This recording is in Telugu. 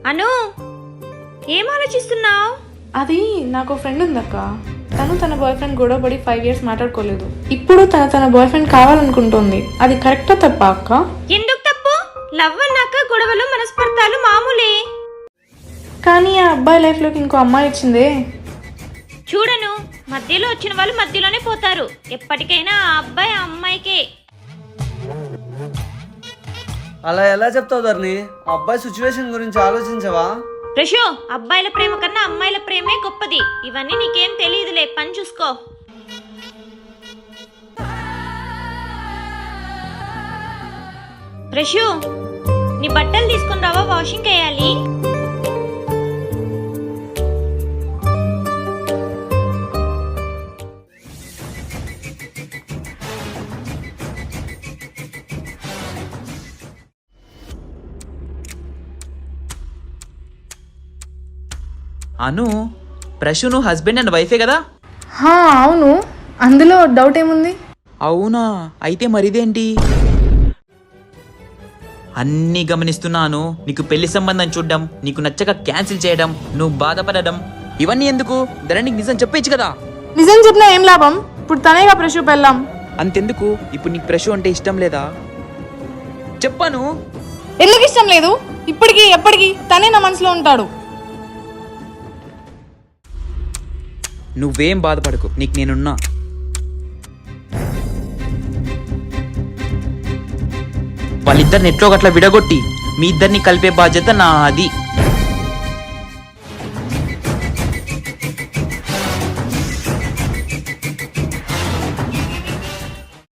అను, ఏం ఆలోచిస్తున్నావు? అది నాకు ఫ్రెండ్ ఉందక్క. తన బాయ్ ఫ్రెండ్ గొడవపడి 5 years మాట్లాడుకోలేదు. ఇప్పుడు తన బాయ్ ఫ్రెండ్ కావాలనుకుంటుంది. అది కరెక్టా తప్ప అక్క? ఎందుకు తప్పు? లవ్ అన్నాక గొడవలు మనస్పర్ధాలు మామూలే. కానీ ఆ అబ్బాయి లైఫ్ లోకి ఇంకో అమ్మాయి వచ్చిందే. చూడను, మధ్యలో వచ్చిన వాళ్ళు మధ్యలోనే పోతారు. ఎప్పటికైనా ఆ అబ్బాయి ఆ అమ్మాయికే. అలా ఎలా చెప్తావు ధరణి? ఆ అబ్బాయి సిచ్యువేషన్ గురించి ఆలోచించవా? ప్రశు, అబ్బాయిల ప్రేమ కన్నా అమ్మాయిల ప్రేమే గొప్పది. ఇవన్నీ నీకేం తెలియదులే, పని చూసుకో. ప్రశు, నీ బట్టలు తీసుకుని రావా, వాషింగ్ వేయాలి. అను, ప్రశును హస్బెండ్ అండ్ వైఫే కదా? అవును, అందులో డౌట్ ఏముంది? అవునా, అయితే మరిదేంటి? అన్నీ గమనిస్తున్నాను. నీకు పెళ్లి సంబంధం చూడడం, నీకు నచ్చక క్యాన్సిల్ చేయడం, నువ్వు బాధపడడం, ఇవన్నీ ఎందుకు? ధరణికి నిజం చెప్పేచ్చు కదా. నిజం చెప్పినా ఏం లాభం? ఇప్పుడు తనేగా ప్రశు పెళ్ళాం. అంతెందుకు, ఇప్పుడు నీకు ప్రశు అంటే ఇష్టం లేదా? చెప్పాను. ఎందుకు ఇష్టం లేదు? ఇప్పటికీ ఎప్పటికీ తనే నా మనసులో ఉంటాడు. నువ్వేం బాధపడకు, నీకు నేనున్నా. వాళ్ళిద్దరిని ఎట్లో గట్లా విడగొట్టి మీ ఇద్దరిని కలిపే బాధ్యత నాది.